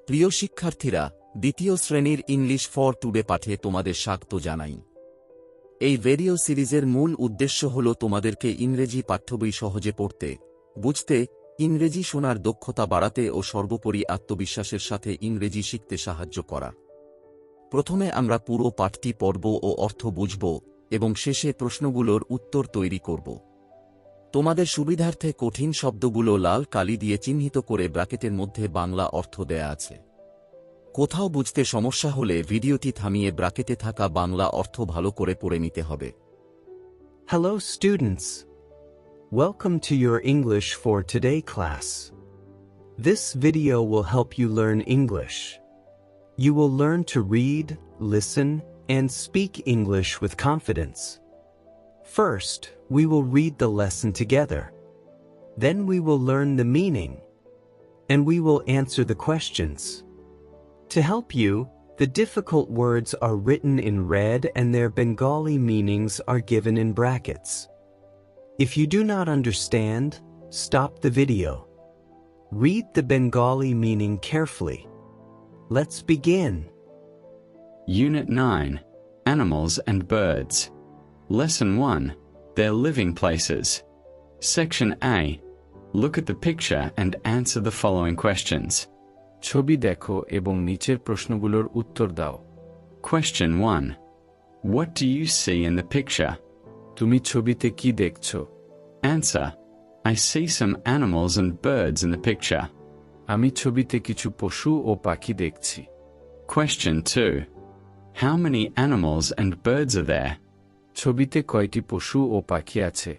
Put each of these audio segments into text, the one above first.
প্রিয় শিক্ষার্থীরা, দ্বিতীয় শ্রেণীর ইংলিশ ফর টুডে পাঠে তোমাদের স্বাগত জানাই। এই ভিডিও সিরিজের মূল উদ্দেশ্য হল তোমাদেরকে ইংরেজি পাঠ্যবই সহজে পড়তে, বুঝতে, ইংরেজি শোনার দক্ষতা বাড়াতে ও সর্বোপরি আত্মবিশ্বাসের সাথে ইংরেজি শিখতে সাহায্য করা। প্রথমে আমরা পুরো পাঠটি পড়ব ও অর্থ বুঝব এবং শেষে প্রশ্নগুলোর উত্তর তৈরি করব। তোমাদের সুবিধার্থে কঠিন শব্দগুলো লাল কালি দিয়ে চিহ্নিত করে ব্র্যাকেটের মধ্যে বাংলা অর্থ দেয়া আছে। কোথাও বুঝতে সমস্যা হলে ভিডিওটি থামিয়ে ব্র্যাকেটে থাকা বাংলা অর্থ ভালো করে পড়ে নিতে হবে। Hello students. Welcome to your English for Today class. This video will help you learn English. You will learn to read, listen, and speak English with confidence. First, we will read the lesson together. Then we will learn the meaning, and we will answer the questions. To help you, the difficult words are written in red and their Bengali meanings are given in brackets. If you do not understand, stop the video. Read the Bengali meaning carefully. Let's begin. Unit 9, Animals and Birds. Lesson 1, Their Living Places. Section A, look at the picture and answer the following questions. ছবি দেখো এবং নিচের প্রশ্নগুলোর উত্তর দাও। Question 1. What do you see in the picture? তুমি ছবিতে কি দেখছো? Answer. I see some animals and birds in the picture. আমি ছবিতে কিছু পশু ও পাখি দেখছি। Question 2. How many animals and birds are there? ছবিতে কয়টি পশু ও পাখি আছে?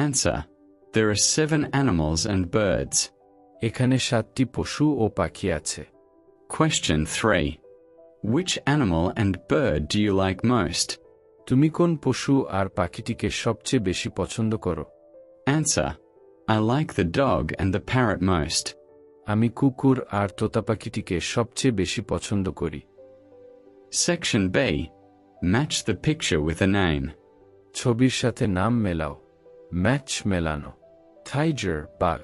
Answer. There are 7 animals and birds. এখানে 7টি পশু ও পাখি আছে। Question 3. Which animal and bird do you like most? তুমি কোন পশু আর পাখিটিকে সবচেয়ে বেশি পছন্দ করো? Answer. I like the dog and the parrot most. আমি কুকুর আর তোতা পাখিটিকে সবচেয়ে বেশি পছন্দ করি। Section B. Match the picture with a name. ছবির সাথে নাম মেলাও। ম্যাচ মেলানো। টাইগার বাঘ,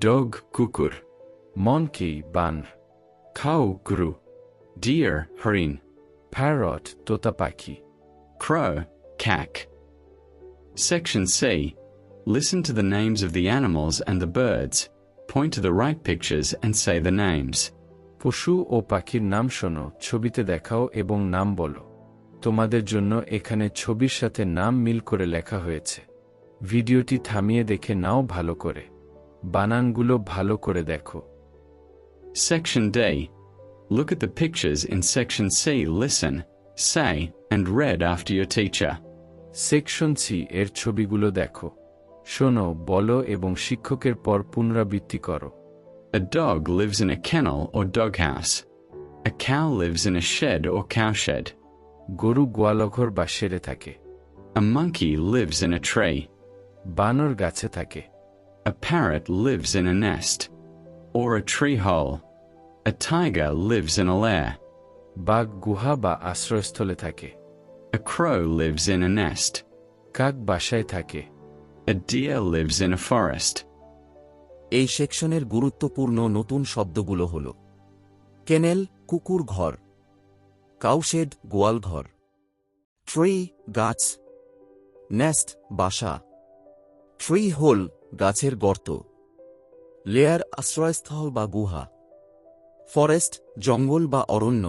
Dog kukur. মনকি বানর, Cow gru. Deer hrin. Parrot তোতা পাখি, Crow kak. Section C. Listen to the names of the animals and the birds. Point to the right pictures and say the names. পশু ও পাখির নাম শোনো, ছবিতে দেখাও এবং নাম বলো। তোমাদের জন্য এখানে ছবির সাথে নাম মিল করে লেখা হয়েছে। ভিডিওটি থামিয়ে দেখে নাও ভালো করে। বানানগুলো ভালো করে দেখো। Section D. Look at the pictures in Section C. Listen, say, and read after your teacher. Section C এর ছবিগুলো দেখো, শোনো, বলো এবং শিক্ষকের পর পুনরাবৃত্তি করো। A dog lives in a kennel or doghouse. A cow lives in a shed or cowshed. গরু গোয়ালঘর বা শেডে থাকে। A monkey lives in a tree. বানর গাছে থাকে। A parrot lives in a nest or a tree hole. A tiger lives in a lair. বাঘ গুহা বা আশ্রয়স্থলে থাকে। A crow lives in a nest. কাক বাসায় থাকে। A deer lives in a forest. এই সেকশনের গুরুত্বপূর্ণ নতুন শব্দগুলো হল: কেনেল কুকুর ঘর, কাউশেড গোয়াল ঘর, ট্রি গাছ, নেস্ট বাসা, ট্রি হোল গাছের গর্ত, লেয়ার আশ্রয়স্থল বা গুহা, ফরেস্ট জঙ্গল বা অরণ্য।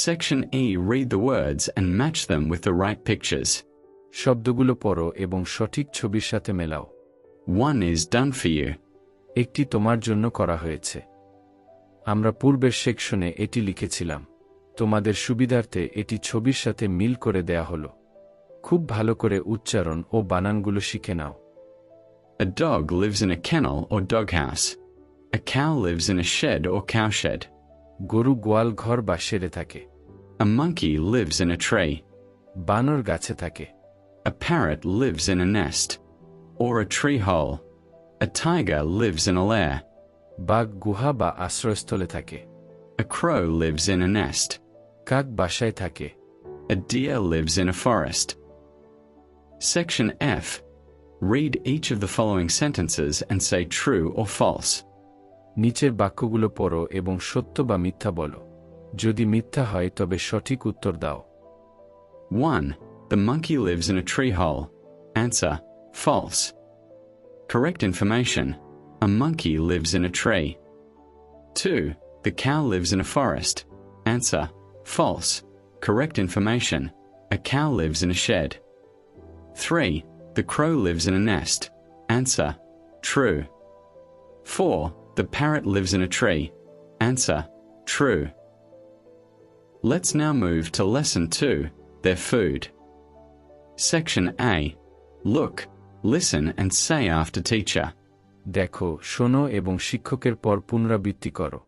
Section E. Read the words and match them with the right pictures. শব্দগুলো পড়ো এবং সঠিক ছবির সাথে মেলাও। 1 is done for you. একটি তোমার জন্য করা হয়েছে। আমরা পূর্বের সেকশনে এটি লিখেছিলাম। তোমাদের সুবিধার্থে এটি ছবির সাথে মিল করে দেয়া হলো। খুব ভালো করে উচ্চারণ ও বানানগুলো শিখে নাও। A dog lives in a kennel or doghouse. A cow lives in a shed or cowshed. গরু গোয়াল ঘর বা শেডে থাকে। A monkey lives in a tree. বানর গাছে থাকে। A parrot lives in a nest or a tree hole. A tiger lives in a lair. বাঘ গুহা বা আশ্রয়স্থলে থাকে। A crow lives in a nest. কাক বাসায় থাকে। A deer lives in a forest. Section F. Read each of the following sentences and say true or false. নিচের বাক্যগুলো পড়ো এবং সত্য বা মিথ্যা বলো। যদি মিথ্যা হয় তবে সঠিক উত্তর দাও। 1. The monkey lives in a tree hole. Answer: false. Correct information: a monkey lives in a tree. 2. The cow lives in a forest. Answer: false. Correct information: a cow lives in a shed. 3. The crow lives in a nest. Answer: true. 4. The parrot lives in a tree. Answer: true. Let's now move to Lesson 2, their food. Section A. Look, listen and say after teacher. দেখো, শোনো এবং শিক্ষকের পর পুনরাবৃত্তি করো।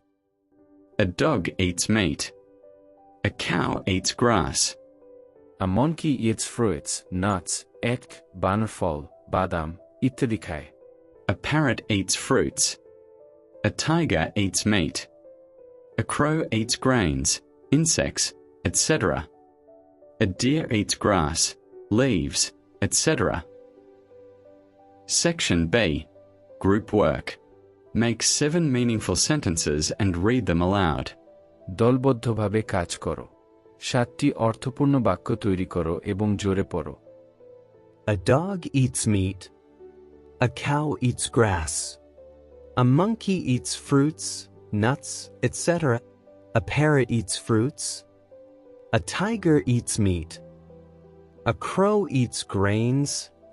A dog eats meat. A cow eats grass. A monkey eats fruits, nuts, egg, bannerfall, বাদাম ইত্যাদি খায়। A parrot eats fruits. A tiger eats meat. A crow eats grains, insects, etc. A deer eats grass, leaves, etc. Section B. Group work. Make 7 meaningful sentences and read them aloud. দলবদ্ধভাবে কাজ করো। 7টি অর্থপূর্ণ বাক্য তৈরি করো এবং জোরে পড়ো। A dog eats meat. A cow eats grass. A monkey eats fruits, nuts, etc. A parrot eats fruits. A tiger eats meat. A crow eats grains,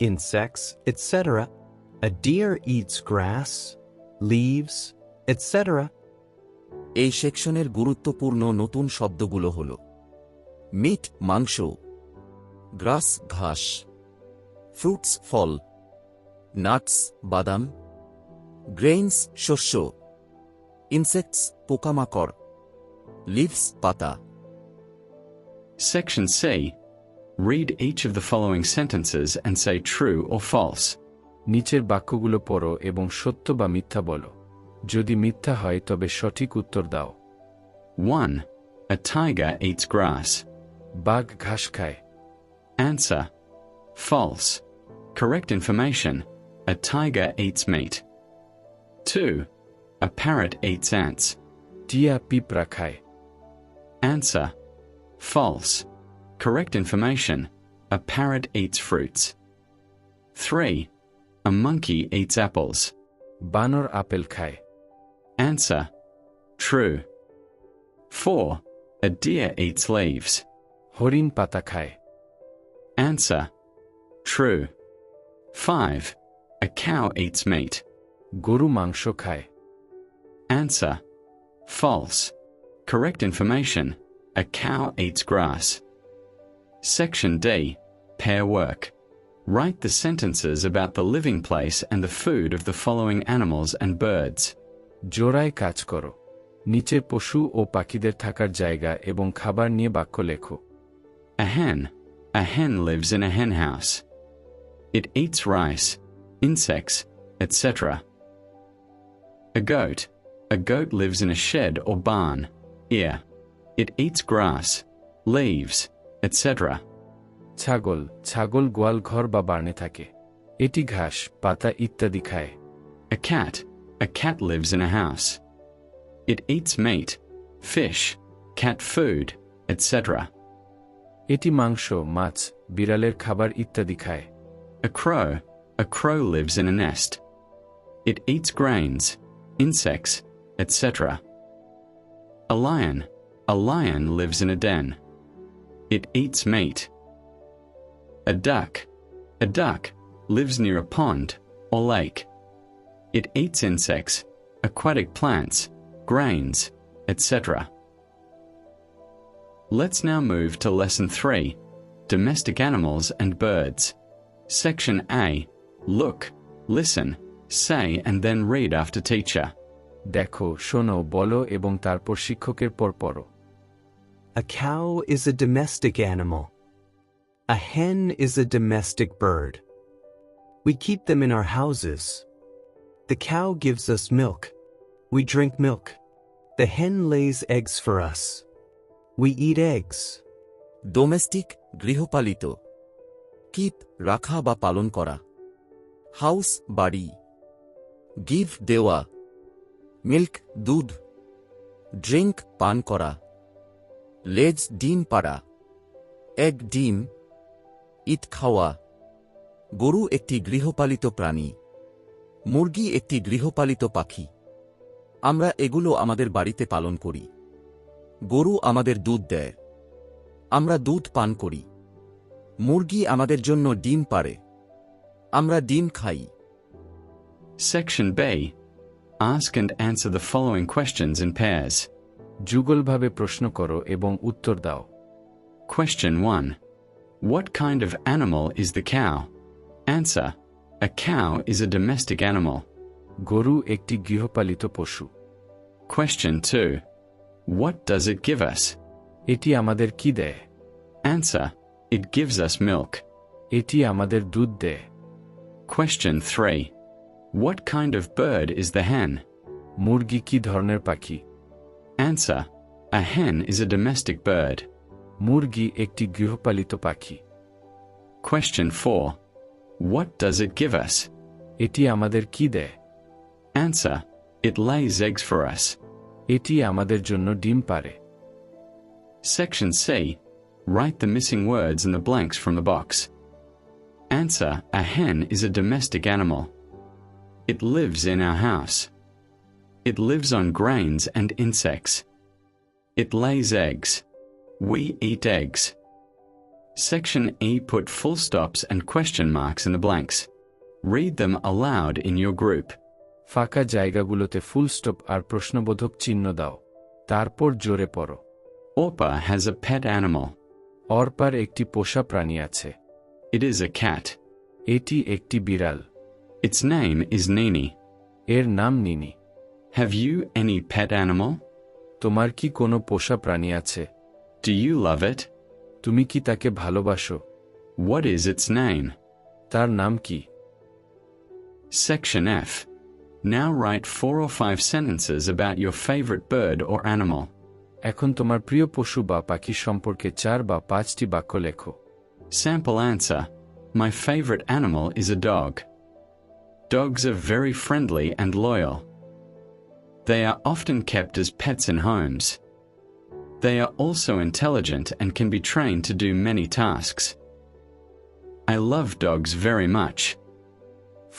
insects, etc. A deer eats grass, leaves, etc. এই সেকশনের গুরুত্বপূর্ণ নতুন শব্দগুলো হল: meet মাংস, গ্রাস ঘাস, fruits ফল, nuts বাদাম, grains শস্য, ইনসেক্টস পোকামাকড়, লিভস পাতা। Section C. Read each of the following sentences and say true or false. নিচের বাক্যগুলো পড়ো এবং সত্য বা মিথ্যা বলো। যদি মিথ্যা হয় তবে সঠিক উত্তর দাও। 1. A tiger eats grass. বাঘ ঘাস খায়। Answer: false. Correct information: a tiger eats meat. 2. A parrot eats ants. টিয়া পিঁপড়া খায়। Answer: false. Correct information: a parrot eats fruits. 3. A monkey eats apples. বানর আপেল খায়। Answer: true. 4. A deer eats leaves. হরিণ পাতা খায়। Answer: true. 5. A cow eats meat. গরু মাংস খায়। Answer: false. Correct information: a cow eats grass. Section D. Pair work. Write the sentences about the living place and the food of the following animals and birds. জোড়ায় কাজ করো। নিচের পশু ও পাখিদের থাকার জায়গা এবং খাবার নিয়ে বাক্য লেখো। A hen. A hen lives in a hen house. It eats rice, insects, etc. A goat. A goat lives in a shed or barn. Ear. It eats grass, leaves, etc. ছাগল। ছাগল গোয়াল ঘর বা বার্নে থাকে। এটি ঘাস, পাতা ইত্যাদি খায়। A cat. A cat lives in a house. It eats meat, fish, cat food, etc. এটি মাংস, মাছ, বিড়ালের খাবার ইত্যাদি খায়। A crow. A crow lives in a nest. It eats grains, insects, etc. A lion. A lion lives in a den. It eats meat. A duck. A duck lives near a pond or lake. It eats insects, aquatic plants, grains, etc. Let's now move to Lesson 3, Domestic Animals and Birds. Section A. Look, listen, say and then read after teacher. দেখো, শোনো, বলো এবং তারপর শিক্ষকের পর পড়ো। A cow is a domestic animal. A hen is a domestic bird. We keep them in our houses. The cow gives us milk. We drink milk. The hen lays eggs for us. We eat eggs. Domestic গৃহপালিত, keep রাখা বা পালন করা, house বাড়ি, give দেওয়া, milk দুধ, drink পান করা, লেজ ডিম পাড়া, এগ ডিম, ইট খাওয়া। গরু একটি গৃহপালিত প্রাণী। মুরগি একটি গৃহপালিত পাখি। আমরা এগুলো আমাদের বাড়িতে পালন করি। গরু আমাদের দুধ দেয়। আমরা দুধ পান করি। মুরগি আমাদের জন্য ডিম পাড়ে। আমরা ডিম খাই। Section B. Ask and answer the following questions in pairs. যুগলভাবে প্রশ্ন করো এবং উত্তর দাও। Question 1. What kind of animal is the cow? Answer. A cow is a domestic animal. গরু একটি গৃহপালিত পশু। Question 2. What does it give us? এটি আমাদের কি দেয়? Answer. It gives us milk. এটি আমাদের দুধ দেয়। Question 3. What kind of bird is the hen? মুরগি কি ধরনের পাখি? Answer. A hen is a domestic bird. মুরগি একটি গৃহপালিত পাখি। Question 4. What does it give us? এটি আমাদের কি দেয়? Answer. It lays eggs for us. এটি আমাদের জন্য ডিম পাড়ে। Section C. Write the missing words in the blanks from the box. Answer. A hen is a domestic animal. It lives in our house. It lives on grains and insects. It lays eggs. We eat eggs. Section E. Put full stops and question marks in the blanks. Read them aloud in your group. ফাঁকা জায়গাগুলোতে full stop আর প্রশ্নবোধক চিহ্ন দাও। তারপর জোরে পড়ো। Orpa has a pet animal. অর্পার একটি পোষা প্রাণী আছে। It is a cat. এটি একটি বিড়াল। Its name is Nini. এর নাম নিনি। Have you any pet animal? তোমার কি কোনো পোষা প্রাণী আছে? Do you love it? তুমি কি তাকে ভালোবাসো? What is its name? তার নাম কি? Section F. Now write 4 or 5 sentences about your favorite bird or animal. এখন তোমার প্রিয় পশু বা পাখি সম্পর্কে 4 বা 5টি বাক্য লেখো। Sample answer. My favorite animal is a dog. Dogs are very friendly and loyal. They are often kept as pets in homes. They are also intelligent and can be trained to do many tasks. I love dogs very much.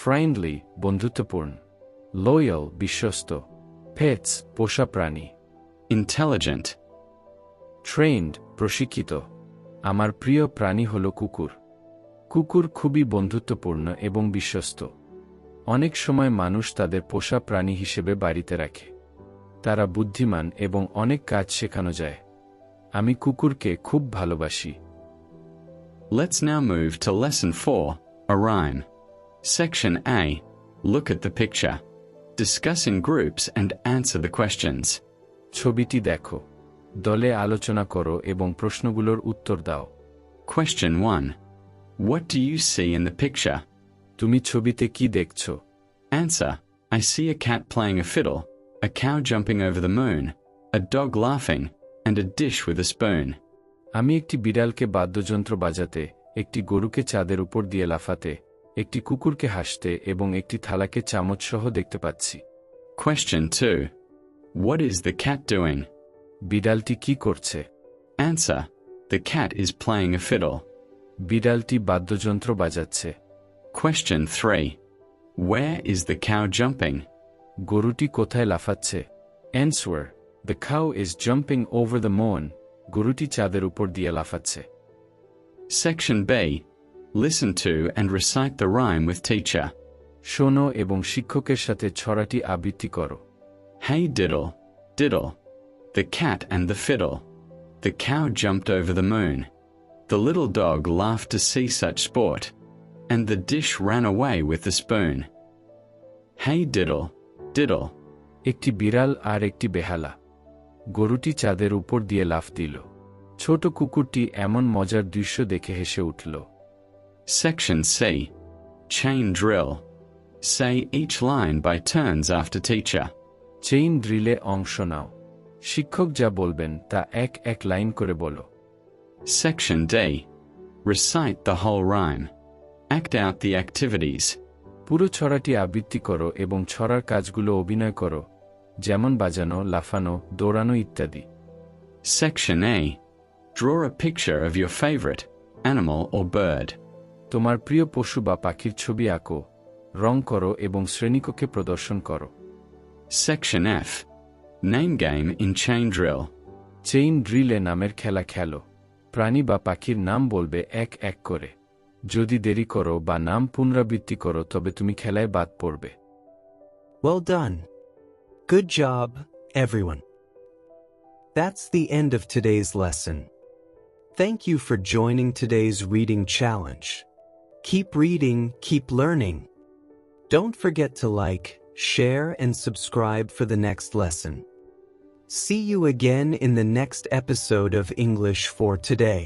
Friendly বন্ধুত্বপূর্ণ, loyal বিশ্বস্ত, pets পোষা প্রাণী, Intelligent. Trend প্রশিক্ষিত। আমার প্রিয় প্রাণী হল কুকুর। কুকুর খুবই বন্ধুত্বপূর্ণ এবং বিশ্বস্ত। অনেক সময় মানুষ তাদের পোষা প্রাণী হিসেবে বাড়িতে রাখে। তারা বুদ্ধিমান এবং অনেক কাজ শেখানো যায়। আমি কুকুরকে খুব ভালোবাসি। Let's now move to Lesson 4, a rhyme. Section A. Look at the picture. Discuss in groups and answer the questions. ছবিটি দেখো, দলে আলোচনা করো এবং প্রশ্নগুলোর উত্তর দাও। Question 1. What do you see in the picture? তুমি ছবিতে কি দেখছো? Answer. I see a cat playing a fiddle, a cow jumping over the moon, a dog laughing, and a dish with a spoon. আমি একটি বিড়ালকে বাদ্যযন্ত্র বাজাতে, একটি গরুকে চাঁদের উপর দিয়ে লাফাতে, একটি কুকুরকে হাসতে এবং একটি থালাকে চামচ সহ দেখতে পাচ্ছি। Question 2. What is the cat doing? বিড়ালটি কি করছে? Answer. The cat is playing a fiddle. বিড়ালটি বাদ্যযন্ত্র বাজাচ্ছে। Question 3. Where is the cow jumping? গরুটি কোথায় লাফাচ্ছে? Answer. The cow is jumping over the moon. গরুটি চাঁদের উপর দিয়ে লাফাচ্ছে। Section B. Listen to and recite the rhyme with teacher. শোনো এবং শিক্ষকের সাথে ছড়াটি আবৃত্তি করো। Hey diddle, diddle, the cat and the fiddle. The cow jumped over the moon. The little dog laughed to see such sport, and the dish ran away with the spoon. Hey diddle, diddle. একটি বিড়াল আর একটি বেহালা। গরুটি চাঁদের উপর দিয়ে লাফ দিল। ছোট কুকুরটি এমন মজার দৃশ্য দেখে হেসে উঠল। Section C. Chain drill. Say each line by turns after teacher. Chain ড্রিলে অংশ নাও। শিক্ষক যা বলবেন তা এক এক লাইন করে বলো। Section D. Recite the whole rhyme. Act out the activities. পুরো ছড়াটি আবৃত্তি করো এবং ছড়ার কাজগুলো অভিনয় করো। যেমন বাজানো, লাফানো, দৌড়ানো ইত্যাদি। Section A. Draw a picture of your favorite animal or bird. তোমার প্রিয় পশু বা পাখির ছবি আঁকো, রং করো এবং শ্রেণীকক্ষে প্রদর্শন করো। Section F. Name game in chain drill. Chain ড্রিলে নামের খেলা খেলো। প্রাণী বা পাখির নাম বলবে এক এক করে। যদি দেরি করো বা নাম পুনরাবৃত্তি করো তবে তুমি খেলায় বাদ পড়বে। Well done. Good job, everyone. That's the end of today's lesson. Thank you for joining today's reading challenge. Keep reading, keep learning. Don't forget to like, share, and subscribe for the next lesson. See you again in the next episode of English for Today.